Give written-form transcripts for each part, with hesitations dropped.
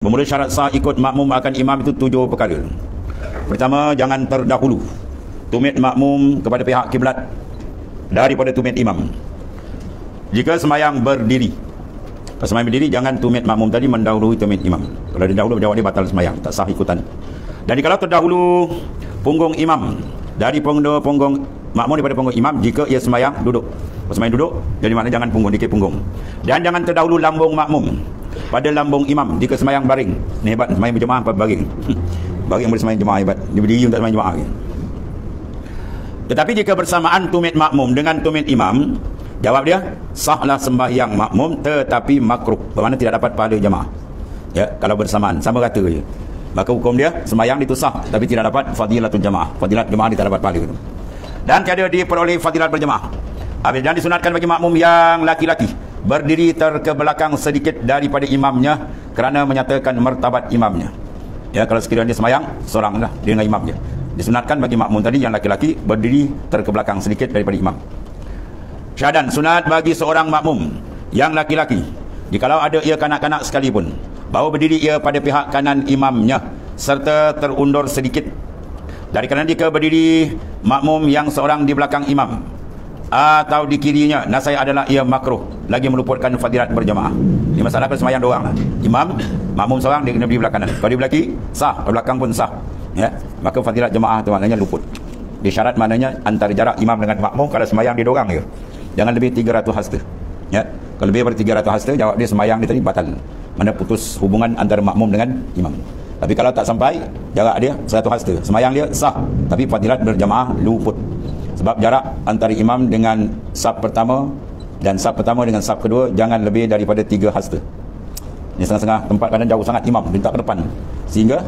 Bermula syarat sah ikut makmum akan imam itu 7 perkara. Pertama, jangan terdahulu tumit makmum kepada pihak kiblat daripada tumit imam. Jika sembahyang berdiri, sembahyang berdiri, jangan tumit makmum tadi mendahului tumit imam. Kalau dia dahulu berjawab, dia batal sembahyang, tak sah ikutan. Dan kalau terdahulu punggung imam dari punggung makmum daripada punggung imam, jika ia sembahyang duduk, sembahyang duduk, jadi maknanya jangan punggung, dikit punggung. Dan jangan terdahulu lambung makmum pada lambung imam jika sembahyang baring. Ni hebat, sembahyang berjemaah apa baring? Baring boleh sembahyang jemaah, hebat. Dia berdiri untuk sembahyang jemaah. Tetapi jika bersamaan tumit makmum dengan tumit imam, jawab dia, sahlah sembahyang makmum tetapi makruh, bermakna tidak dapat pahala jemaah. Ya, kalau bersamaan, sama rata je. Maka hukum dia, sembahyang itu sah tapi tidak dapat fadilatul jemaah. Fadilat jemaah dia tak dapat pahala. Dan tiada diperoleh fadilat berjemaah. Dan disunatkan bagi makmum yang laki-laki berdiri terkebelakang sedikit daripada imamnya kerana menyatakan martabat imamnya. Ya, kalau sekiranya dia sembahyang seorang lah dia dengan imamnya, disunatkan bagi makmum tadi yang laki-laki berdiri terkebelakang sedikit daripada imam. Syahadan sunat bagi seorang makmum yang laki-laki, jikalau ada ia kanak-kanak sekalipun, bahawa berdiri ia pada pihak kanan imamnya serta terundur sedikit. Dari kerana jika berdiri makmum yang seorang di belakang imam atau di kirinya, nasihat adalah ia makruh, lagi meluputkan fadilat berjamaah. Ini masalah kalau sembahyang dua orang lah. Imam, makmum seorang, dia kena berdiri belakang kanan. Kalau di belakang sah, kalau belakang pun sah. Ya, maka fadilat jemaah itu maknanya luput. Di syarat maknanya antara jarak imam dengan makmum kalau sembahyang dia dorang je. Jangan lebih 300 hasta. Ya, kalau lebih daripada 300 hasta, jawab dia sembahyang dia tadi batal. Mana putus hubungan antara makmum dengan imam. Tapi kalau tak sampai jarak dia 100 hasta, sembahyang dia sah, tapi fadilat berjamaah luput. Sebab jarak antara imam dengan saf pertama dan saf pertama dengan saf kedua jangan lebih daripada 3 hasta. Ini setengah-setengah tempat kadang jauh sangat imam minta ke depan, sehingga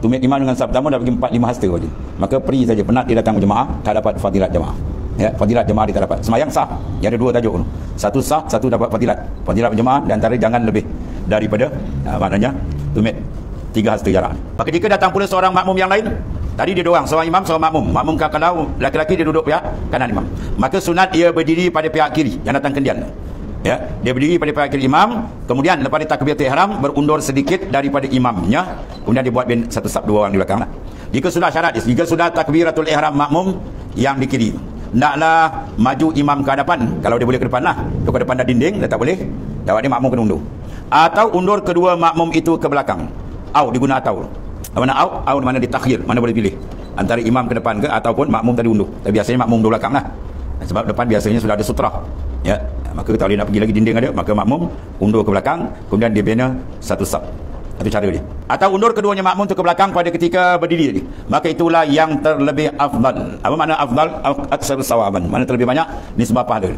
tumit imam dengan saf pertama dah bagi 4-5 hasta saja. Maka peri saja, penat dia datang berjemaah, tak dapat fadilat jemaah. Ya, fadilat jemaah dia tak dapat. Sembahyang sah, dia ada 2 tajuk. Satu sah, satu dapat fadilat. Fadilat berjemaah dan antara jangan lebih daripada maknanya tumit 3 hasta jarak. Maka jika datang pula seorang makmum yang lain, tadi dia doang, seorang imam, seorang makmum. Makmum kalau laki-laki dia duduk pihak kanan imam, maka sunat ia berdiri pada pihak kiri yang datang kendian. Ya, dia berdiri pada pihak kiri imam, kemudian lepas dia takbiratul ihram berundur sedikit daripada imamnya, kemudian dia buat satu saf 2 orang di belakang lah. Jika sudah syarat, jika sudah takbiratul ihram makmum yang di kiri, naklah maju imam ke hadapan. Kalau dia boleh ke depan lah. Kalau ke depan dah dinding, dia tak boleh, jawab dia makmum kena undur. Atau undur kedua makmum itu ke belakang. Au diguna atau. Mana au mana ditakhir, mana boleh pilih antara imam ke depan ke ataupun makmum tadi undur. Tapi biasanya makmum di belakang lah, sebab depan biasanya sudah ada sutra. Ya, maka kalau dia nak pergi lagi dinding ada, maka makmum undur ke belakang, kemudian dia bina satu saf. Itu cara dia. Atau undur keduanya makmum tu ke belakang pada ketika berdiri tadi. Maka itulah yang terlebih afdal. Apa makna afdal? Aksar sawaban, mana terlebih banyak nisbah pahala.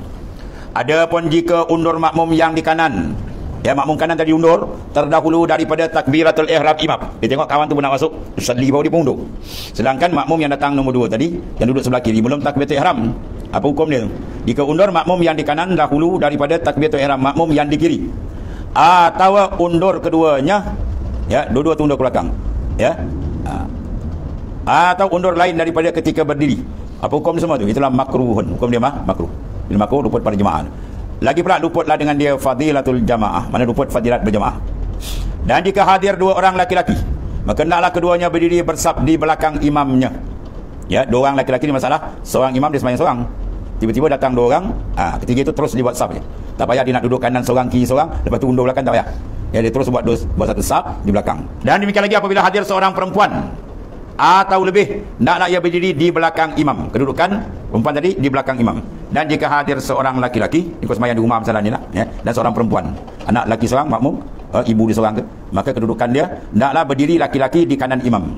Adapun jika undur makmum yang di kanan, ya, makmum kanan tadi undur terdahulu daripada takbiratul ihram imam. Dia tengok kawan tu pun nak masuk, salli baru dia pun undur. Sedangkan makmum yang datang nombor 2 tadi, yang duduk sebelah kiri, belum takbiratul ihram. Apa hukum dia? Jika undur makmum yang di kanan dahulu daripada takbiratul ihram makmum yang di kiri, atau undur keduanya, ya, dua-dua tu undur ke belakang, ya, atau undur lain daripada ketika berdiri. Apa hukum dia semua tu? Itulah makruhun. Hukum dia makruh. Bila makruh luput pada jemaah. Lagi pula luputlah dengan dia fadilatul jamaah, mana luput fadilat berjemaah. Dan jika hadir 2 orang laki-laki, maka hendaklah keduanya berdiri bersaf di belakang imamnya. Ya, 2 orang laki-laki ni masalah, seorang imam dia sembahyang seorang, tiba-tiba datang 2 orang, ketiga itu terus dibuat saf je. Tak payah dia nak duduk kanan seorang, kiri seorang, lepas tu undur belakang, tak payah. Ya, dia terus buat satu saf di belakang. Dan demikian lagi apabila hadir seorang perempuan atau lebih, naklah ia berdiri di belakang imam. Kedudukan perempuan tadi di belakang imam. Dan jika hadir seorang laki-laki, ikut sembahyang di rumah masalah ni lah, ya, dan seorang perempuan, anak laki seorang makmum, ibu dia seorang ke, maka kedudukan dia naklah berdiri laki-laki di kanan imam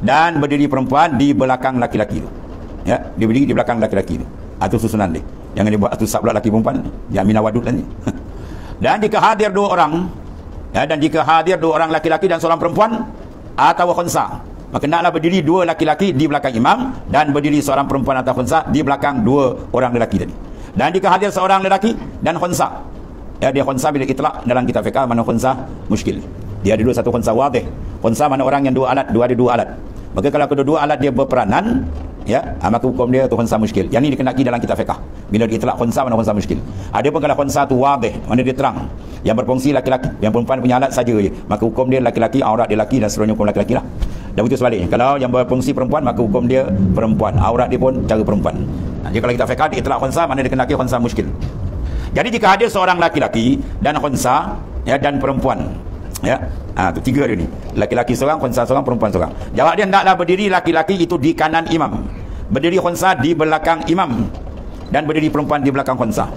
dan berdiri perempuan di belakang laki-laki itu. Ya, dia berdiri di belakang laki-laki itu. Atau susunan dia. Jangan dia buat satu saf pula laki perempuan. Dia mina wadud lah ni. Dan jika hadir 2 orang, ya, dan jika hadir 2 orang laki-laki dan seorang perempuan atau khunsa, maka naklah berdiri 2 laki-laki di belakang imam dan berdiri seorang perempuan atau khunsa di belakang 2 orang lelaki tadi. Dan jika hadir seorang lelaki dan khunsa, ya, dia khunsa bila itlaq dalam kitab fiqh, mana khunsa muskil. Dia ada 2, satu khunsa wadih. Khunsa mana orang yang 2 alat, ada 2 alat. Maka kalau kedua-dua alat dia berperanan, ya, maka hukum dia tu khunsa muskil. Yang ini dikenaki dalam kitab fiqh. Bila dia itlaq khunsa, mana khunsa muskil. Ada pun kalau khunsa tu wadih, mana dia terang. Yang berfungsi laki-laki, yang perempuan punya alat saja je. Maka hukum dia laki-laki, aurat dia laki dan seterusnya hukum laki-laki lah. Dan begitu sebaliknya. Kalau yang berfungsi perempuan, maka hukum dia perempuan. Aurat dia pun cara perempuan. Jadi kalau kita fiqh itlaq khunsa, mana dia kena khunsa muskil. Jadi jika ada seorang laki-laki dan khunsa, ya, dan perempuan, ya, tu tiga dia ni. Laki-laki seorang, khunsa seorang, perempuan seorang. Jawab dia, hendaklah berdiri laki-laki itu di kanan imam, berdiri khunsa di belakang imam, dan berdiri perempuan di belakang khunsa.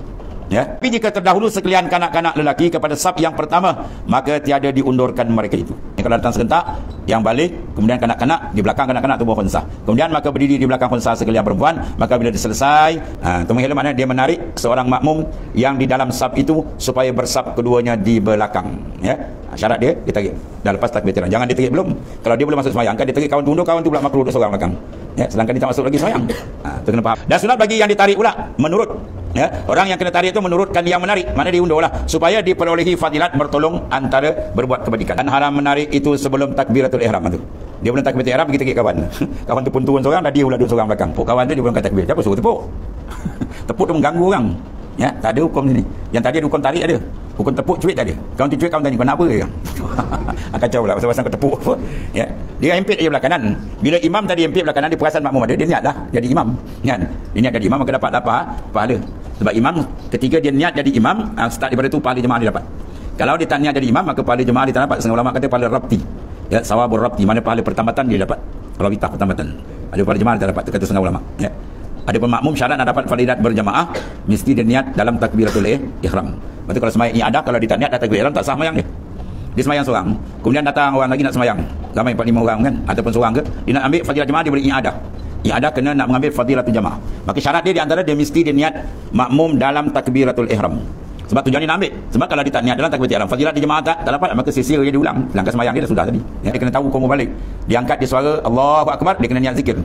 Ya. Tapi jika terdahulu sekalian kanak-kanak lelaki kepada saf yang pertama, maka tiada diundurkan mereka itu. Kalau datang serentak, yang balik, kemudian kanak-kanak, di belakang kanak-kanak tu khunsa. Kemudian maka berdiri di belakang khunsa sekalian perempuan, maka bila selesai, tumahil maknanya dia menarik seorang makmum yang di dalam saf itu supaya bersaf keduanya di belakang. Ya. Syarat dia ditarik. Dah lepas takbir ihram. Jangan ditarik belum. Kalau dia belum masuk sembahyang, kan ditarik kawan tu undur, kawan tu pula makruh duduk seorang belakang. Ya, sedangkan dia tak masuk lagi sembahyang. Tu kena faham. Dan sunat bagi yang ditarik pula menurut, ya, orang yang kena tarik itu menurutkan yang menarik, mana diundurlah supaya diperolehi fadilat bertolong antara berbuat kebajikan. Dan haram menarik itu sebelum takbiratul ihram tu. Dia belum takbiratul ihram pergi tarik kawan. Kawan tu pun turun seorang, dah dia pula duduk seorang belakang. Kawan tu dia belum takbir. Siapa suruh tepuk? Tepuk tu mengganggu orang. Ya, tak ada hukum sini. Yang tadi ada hukum tarik ada. Hukum tepuk cuit tak ada. Kawan tu cuit, kawan tanya kau nak apa ke? Kacau pula pasal-pasal kau tepuk apa. Ya. Dia empit je belah kanan. Bila imam tadi empit belah kanan, dia perasan makmum ada, dia niat dah jadi imam. Kan? Dia niat jadi imam maka dapat pahala. Sebab imam ketika dia niat jadi imam, start daripada tu pahala jemaah dia dapat. Kalau dia tak niat jadi imam, maka pahala jemaah dia tak dapat. Setengah ulama kata pahala rabti. Ya, sawabur rabti, mana pahala pertambatan dia dapat. Kalau kita pertambatan. Ada pahala jemaah dia tak dapat, kata setengah ulama. Ya. Ada pun makmum syarat nak dapat fadilat berjamaah, mesti dia niat dalam takbiratul ihram. Berarti kalau sembahyang ni ada, kalau dia tak niat dalam takbiratul ihram, tak sah sembahyang dia. Dia sembahyang seorang, kemudian datang orang lagi nak sembahyang, ramai 4-5 orang kan, ataupun seorang ke, dia nak ambil fadilat jamaah, dia boleh i'adah. I'adah kena nak mengambil fadilatul jamaah. Maka syarat dia di antara dia mesti dia niat makmum dalam takbiratul ihram. Sebab tujuan dia nak ambil. Sebab kalau dia tak niat dalam takbiratul ihram, fadilat di jamaah tak dapat, maka sia-sia dia diulang. Sedangkan sembahyang dia dah sudah tadi. Ya, dia kena tahu hukum balik. Dia angkat dia suara Allahu Akbar, dia kena niat zikir.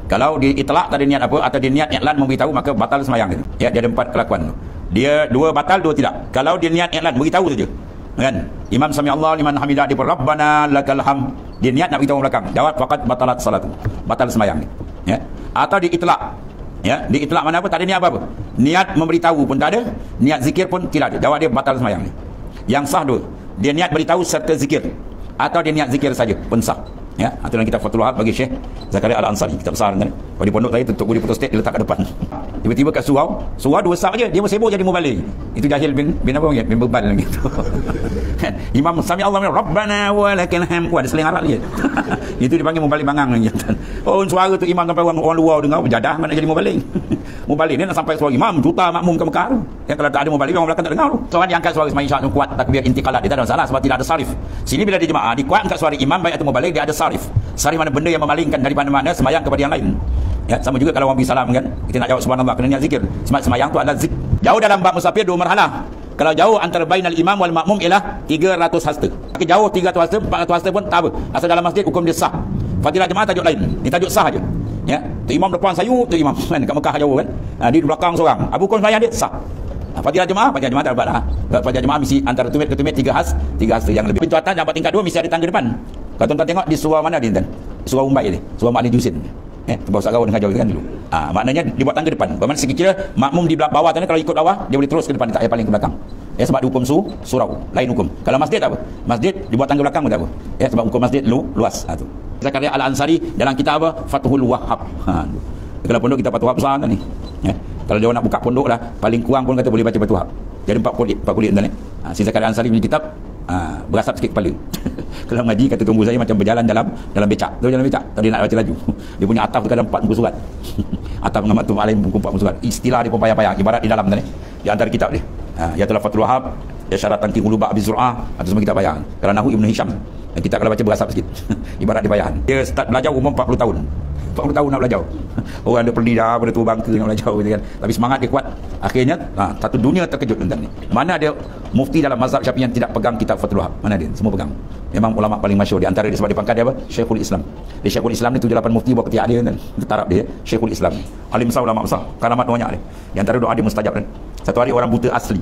Kalau dia itlaq tak ada niat apa, atau dia niat i'lan memberitahu, maka batal sembahyang dia. Ya, dia ada 4 kelakuan tu. Dia 2 batal, 2 tidak. Kalau dia niat i'lan beritahu saja. Kan? Imam sami Allah liman hamidah, dia Rabbana lakal hamd. Dia niat nak beritahu belakang. Jawab faqad batalat salatu. Batal sembahyang dia. Ya. Atau di itlaq. Ya, di itlaq mana apa? Tak ada niat apa-apa. Niat memberitahu pun tak ada, niat zikir pun tidak ada. Jawab dia batal sembahyang dia. Yang sah 2. Dia niat beritahu serta zikir. Atau dia niat zikir saja pun sah. Ya, itu dalam kitab Fathul Wahab bagi Syekh Zakaria Al-Ansari, kitab besar kan. Kalau di pondok saya tutup gudi putus state dia letak kat depan. Tiba-tiba kat surau 2 sah aja dia sibuk jadi mubalik. Itu Jahil bin apa panggil? Bin Beban gitu. Kan? Imam sami Allah Rabbana wa lakal hamd. Ada seling Arab lagi. Itu dipanggil mubalik bangang lagi. Oh, suara tu imam sampai orang luar dengar berjadah mana jadi mubalik. Mubalik ni nak sampai suara imam juta makmum ke Mekah tu. Ya, kalau tak ada mubalik orang belakang tak dengar tu. Soalnya diangkat suara sembahyang syarat kuat takbir intikalat dia tak ada masalah sebab tidak ada sarif. Sini bila dia jemaah dikuat angkat suara imam baik atau mubalik dia ada sarif. Sarif mana benda yang memalingkan dari mana-mana sembahyang kepada yang lain. Ya, sama juga kalau orang pergi salam kan, kita nak jawab subhanallah kena niat zikir. Sebab sembahyang tu adalah zikir. Jauh dalam bab musafir 2 marhalah. Kalau jauh antara bainal imam wal makmum ialah 300 hasta. Tapi jauh 300 hasta, 400 hasta pun tak apa. Asal dalam masjid hukum dia sah. Fadilat jemaah tajuk lain. Ni tajuk sah aja. Ya, tu imam depan sayu, tu imam kan kat Mekah jauh kan. Di belakang seorang. Abu hukum sembahyang dia sah. Fadilat jemaah tak dapat. Fadilat jemaah mesti antara tumit ke tumit 3 hasta yang lebih. Pintu atas dapat tingkat 2 mesti ada tangga depan. Kalau tuan-tuan tengok di surau mana dia tuan? Surau Umbai ni, surau Mak Ali Jusin. Tempat Ustaz Gawar dengan jauh kan dulu. Maknanya dibuat tangga depan. Bermakna sekiranya makmum di bawah tadi kalau ikut bawah, dia boleh terus ke depan, tak payah paling ke belakang. Ya, sebab hukum surau, lain hukum. Kalau masjid tak apa. Masjid dibuat tangga belakang pun tak apa. Ya, sebab hukum masjid luas. Tu. Zakaria Al-Ansari dalam kitab apa? Fathul Wahhab. Kalau pondok kita Fathul Wahhab besar kan ni. Ya. Kalau dia nak buka pondok lah, paling kurang pun kata boleh baca Fathul Wahhab. Jadi 4 kulit tuan ni. Si Zakaria Al-Ansari punya kitab berasap sikit kepala. Kalau ngaji kata tunggu saya macam berjalan dalam becak. Tahu jalan becak? Tadi nak baca laju. Dia punya atap tu kadang 4 muka surat. Atap dengan Maktub Alim buku 4 muka surat. Istilah dia pun payah-payah ibarat di dalam ni. Di antara kitab dia. Ya telah Fathul Wahhab, ya syarat tanqih ulubah Abi Zur'ah, atau semua kitab payah. Kalau Nahwu Ibn Hisham. Kita kalau baca berasap sikit. Ibarat dia payahan. Dia start belajar umur 40 tahun. 40 tahun nak belajar. Orang dia pergi dah pada tua bangka nak belajar gitu kan. Tapi semangat dia kuat. Akhirnya satu dunia terkejut tentang ni. Mana ada mufti dalam mazhab Syafi'i yang tidak pegang kitab Fathul Wahab? Mana dia? Semua pegang. Memang ulama paling masyhur. Di antara dia sebab dia pangkat dia apa? Syekhul Islam. Dia Syekhul Islam ni 78 mufti buat ketiak dia kan. Taraf dia Syekhul Islam. Alim besar, ulama besar. Karamat banyak dia. Di antara doa dia mustajab kan. Satu hari orang buta asli.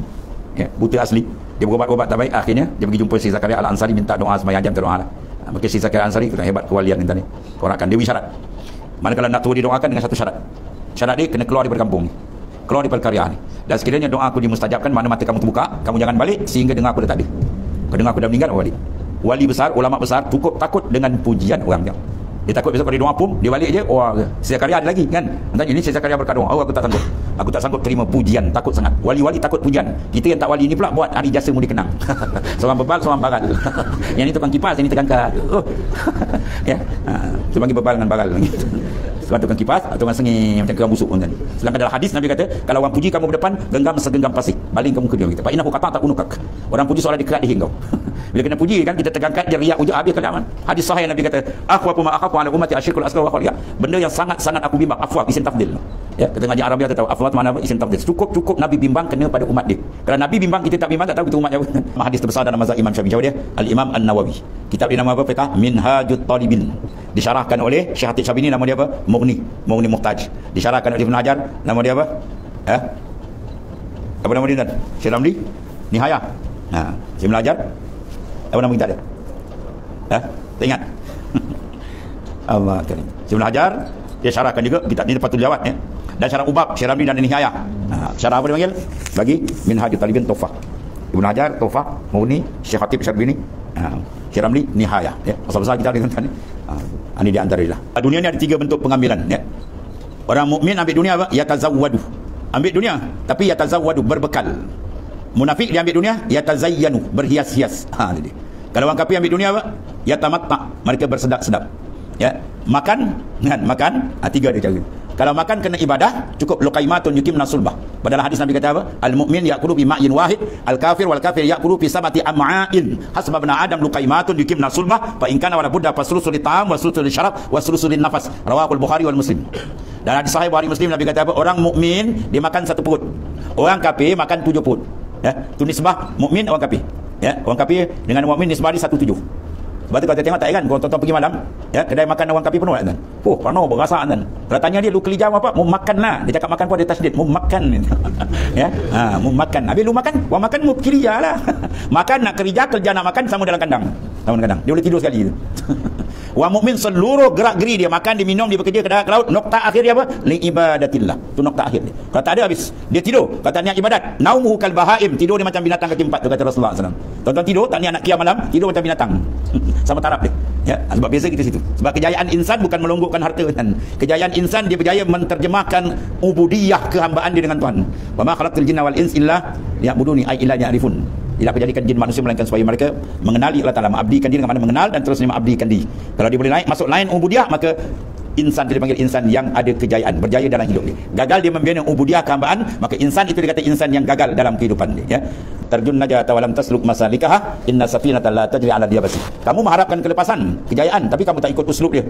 Ya, buta asli. Dia berubat-ubat tak baik, akhirnya dia pergi jumpa si Zakaria Al-Ansari minta doa sembahyang jam doa lah. Maka si Zakaria Al-Ansari kena hebat kewalian ni. Orang akan dewi syarat. Mana kalau nak turun didoakan dengan satu syarat. Syarat dia kena keluar daripada kampung. keluar daripada karya ni. Dan sekiranya doa aku dimustajabkan, mana mata kamu terbuka, kamu jangan balik sehingga dengar aku dah tak ada. Kau dengar aku dah meninggal, balik. Wali besar, ulama besar cukup takut dengan pujian orang dia. Dia takut besok kalau dia doa pun, dia balik je, sisa karya ada lagi kan. Nanti ini sisa karya berkat doa. Aku tak sanggup. Aku tak sanggup terima pujian, takut sangat. Wali-wali takut pujian. Kita yang tak wali ni pula buat hari jasa mu dikenang. Seorang bebal, seorang baral. Yang ni tukang kipas, yang ni terangkat. Ya. Itu bagi bebal dengan baral. Sebab tukang kipas, tukang sengih macam kerang busuk pun kan. Sedangkan dalam hadis Nabi kata, kalau orang puji kamu berdepan, genggam segenggam pasir, baling kamu ke dia kita. Fa innahu kata tak unukak. Orang puji seolah dikerat di kau. Bila kena puji kan, kita tegangkan dia riak ujung habis keadaan. Hadis sahih Nabi kata, akhwafu ma akhafu ala ummati asyirkul asghar wa khaliya. Benda yang sangat-sangat aku bimbang, afwaf isim tafdil. Ya, kita ngaji Arabia kita tahu afwaf mana isim tafdil. Cukup Nabi bimbang kena pada umat dia. Kalau Nabi bimbang kita tak bimbang, tak tahu kita umat apa. Hadis terbesar dalam mazhab Imam Syafi'i dia, Al-Imam An-Nawawi. Kitab dia nama apa? Fiqh Minhajut Talibin. Disyarahkan oleh Syekh Hatib Syabini, nama dia apa? Mughni Muhtaj. Disyarahkan oleh Ibn Hajar, nama dia apa? Apa nama dia? Syekh Ramli Nihayah. Syekh Ibn Hajar apa nama kita dia? Tak ingat? Allah Karim. Syekh Ibn Hajar dia syarahkan juga kitab ni Fathul Jawad ya. Dan syarah Ubab, Syekh Ramli dan Nihayah. Syarah apa dia panggil? Bagi Minhajut Talibin Tawfah. Ibn Hajar Tawfah, Mughni, Syekh Hatib Syabini, Syekh Ramli Nihayah ya. Besar-besar kita ni kan. Ini di antara dia. Dunia ni ada 3 bentuk pengambilan ya. Orang mukmin ambil dunia apa? Yatazawwadu. Ambil dunia tapi yatazawwadu, berbekal. Munafik dia ambil dunia yatazayyanu, berhias-hias. Jadi kalau orang kafir ambil dunia apa? Yatamatta, mereka bersedap-sedap. Ya, makan kan, makan 3 dia cara. Kalau makan kena ibadah, cukup luqaimatun yukim nasulbah. Padahal hadis Nabi kata apa? Al-mu'min ya'kulu bi ma'in wahid, al-kafir wal kafir ya'kulu fi sab'ati am'a'in. Hasba ibn Adam luqaimatun yukim nasulbah, fa in kana wala budda fasrusul ta'am wa sulusul syarab wa sulusul nafas. Rawahul Bukhari wal Muslim. Dan hadis sahih Bukhari Muslim Nabi kata apa? Orang mukmin dia makan 1 perut. Orang kafir makan 7 perut. Ya, tu nisbah mukmin orang kafir. Ya, orang kafir dengan mukmin nisbah dia 1/7. Sebab tu kalau tengok tak heran, kalau tuan-tuan pergi malam, ya, kedai makan orang kafir penuh kan. Penuh berasa kan. Kalau tanya dia lu kelijam apa? Mu makanlah. Dia cakap makan pun ada tasydid, mu makan. Ya, mu makan. Habis lu makan, orang makan mu kerja lah. Makan nak kerja nak makan sama dalam kandang. Sama dalam kandang. Dia boleh tidur sekali tu. Orang mukmin seluruh gerak-geri dia, makan, dia minum, dia bekerja ke darat ke laut, nokta akhir dia apa? Li ibadatillah. Tu nokta akhir dia. Kalau tak ada habis, dia tidur. Kalau tak niat ibadat, naumuhu kal bahaim, tidur dia macam binatang kaki 4 tu kata Rasulullah SAW. Tuan-tuan tidur, tak niat nak qiyam malam, tidur macam binatang. Sama taraf dia. Ya, sebab biasa kita situ. Sebab kejayaan insan bukan melonggokkan harta kan. Kejayaan insan dia berjaya menterjemahkan ubudiyah, kehambaan dia dengan Tuhan. Wa ma khalaqtul jinna wal ins illa liya'buduni ay illa ya'rifun. Ialah aku jadikan jin manusia melainkan supaya mereka mengenali Allah Ta'ala, mengabdikan diri dengan mana mengenal dan terusnya mengabdikan diri. Kalau dia boleh naik masuk lain ubudiyah, maka insan dia dipanggil insan yang ada kejayaan, berjaya dalam hidup dia. Gagal dia membina ubudiyah, kehambaan, maka insan itu dikata insan yang gagal dalam kehidupan dia ya. Tarjun najata wa lam tasluk masalikaha inna safinata la tajri 'ala al-yabasi. Kamu mengharapkan kelepasan, kejayaan, tapi kamu tak ikut uslub dia.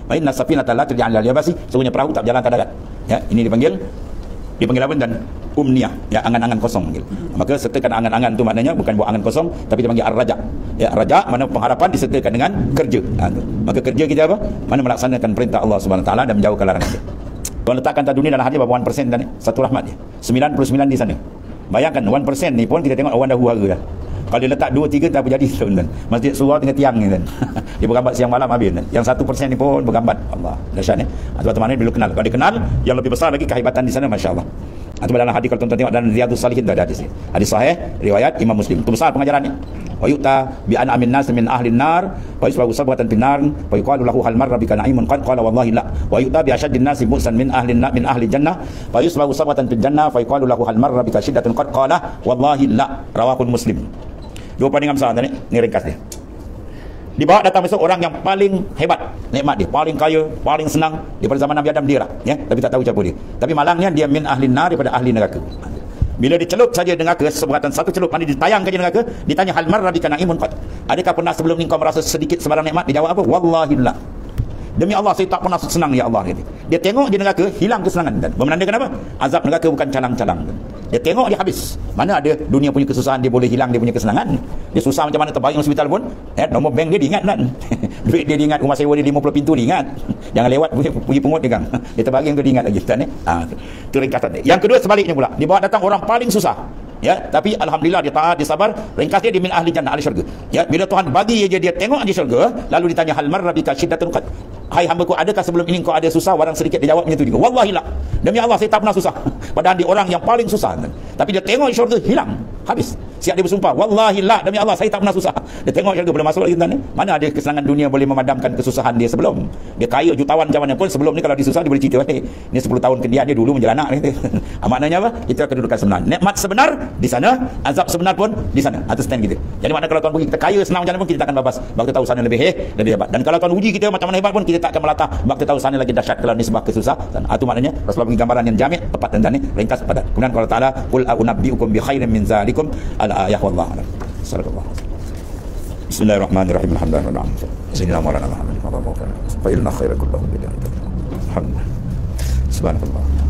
Wa inna safinata la tajri 'ala al-yabasi, sesungguhnya perahu tak berjalan ke darat. Ya, ini dipanggil apa dan umniyah, ya, angan-angan kosong. Maka sertakan angan-angan tu maknanya bukan buat angan kosong, tapi dipanggil ar-raja. Ya, raja mana pengharapan disertakan dengan kerja. Maka kerja kita apa? Mana melaksanakan perintah Allah Subhanahu Wa Taala dan menjauhkan larangan dia. Tuan letakkan dunia dalam hadis berapa 1% dan satu rahmat dia. 99 di sana. Bayangkan 1% ni pun kita tengok orang dah huru-hara dah. Kalau dia letak 2-3 tak apa jadi tuan. Masjid surau tengah tiang ni kan. Dia bergambar siang malam habis kan. Yang 1% ni pun bergambar. Allah, dahsyat ni. Sebab tu maknanya bila kenal. Kalau dia kenal, yang lebih besar lagi kehebatan di sana, masya-Allah. Atau dalam hadis kalau tuan-tuan tengok dalam Riyadhus Salihin ada hadis ni. Hadis sahih riwayat Imam Muslim. Itu besar pengajaran ni. Wa yu'ta bi an amin nas min ahli an-nar wa yusbahu sabatan fin nar wa yuqalu lahu hal marra bika na'imun qad qala wallahi la wa yu'ta bi ashaddin nas bu'san min ahli min ahli jannah wa yusbahu sabatan fil jannah fa yuqalu lahu hal marra bika shiddatun qad qala wallahi la. Rawahul Muslim. Dua pandingan besar ni ringkas dia. Di bawah datang besok orang yang paling hebat nikmat dia, paling kaya, paling senang daripada zaman Nabi Adam dia lah, ya, tapi tak tahu siapa dia. Tapi malangnya dia min ahli nar, daripada ahli neraka. Bila dicelup saja neraka, seberatan satu celup mandi ditayangkan di neraka, ditanya hal marra bika na'imun qad. Adakah pernah sebelum ni kau merasa sedikit sebarang nikmat? Dia jawab apa? Wallahi la. Demi Allah saya tak pernah senang ya Allah. Dia tengok di neraka hilang kesenangan, dan menandakan apa? Azab neraka bukan calang-calang. Dia tengok dia habis. Mana ada dunia punya kesusahan dia boleh hilang dia punya kesenangan. Dia susah macam mana terbaring hospital pun, nombor bank dia diingat kan. Duit dia diingat, rumah sewa dia 50 pintu diingat. Jangan lewat pergi pungut dia kan. Dia terbaring tu diingat lagi kan. Itu ringkasan dia. Yang kedua sebaliknya pula. Di bawah datang orang paling susah. Ya, tapi alhamdulillah dia taat, dia sabar. Ringkas dia min ahli jannah, ahli syurga. Ya, bila Tuhan bagi dia tengok di syurga, lalu ditanya hal marra bika shiddatun qad. Hai hamba-Ku, adakah sebelum ini kau ada susah? Orang sedikit dia jawab macam tu juga. Wallahi la. Demi Allah saya tak pernah susah. padahal dia orang yang paling susah. Tapi dia tengok syurga hilang, habis. Siap dia bersumpah, wallahi la, demi Allah saya tak pernah susah. Dia tengok syurga boleh masuk lagi tuan ni. Mana ada kesenangan dunia boleh memadamkan kesusahan dia sebelum. Dia kaya jutawan macam mana pun sebelum ni kalau disusah dia boleh cerita balik. Ni 10 tahun kemudian dia dulu menjelanak ni. Maknanya apa? Itu kedudukan sebenar. Nikmat sebenar di sana, azab sebenar pun di sana. Atas stand kita. Jadi mana kalau tuan bagi kita kaya senang macam mana pun kita tak akan babas. Sebab kita tahu sana lebih lebih hebat. Dan kalau tuan uji kita macam mana hebat pun kita tak akan melatah. Sebab kita tahu sana lagi dahsyat kalau nisbah kesusahan. Itu maknanya Rasulullah bagi gambaran yang jamik tepat tentang ni, ringkas padat. Kemudian kalau Taala qul a'unabbiukum bi khairin min zalikum al-ayah wallahu a'lam. Sallallahu alaihi wasallam. Bismillahirrahmanirrahim. Alhamdulillah. Sayyidina Maulana Muhammad. Fa inna khairal kullahu bi. Alhamdulillah. Subhanallah.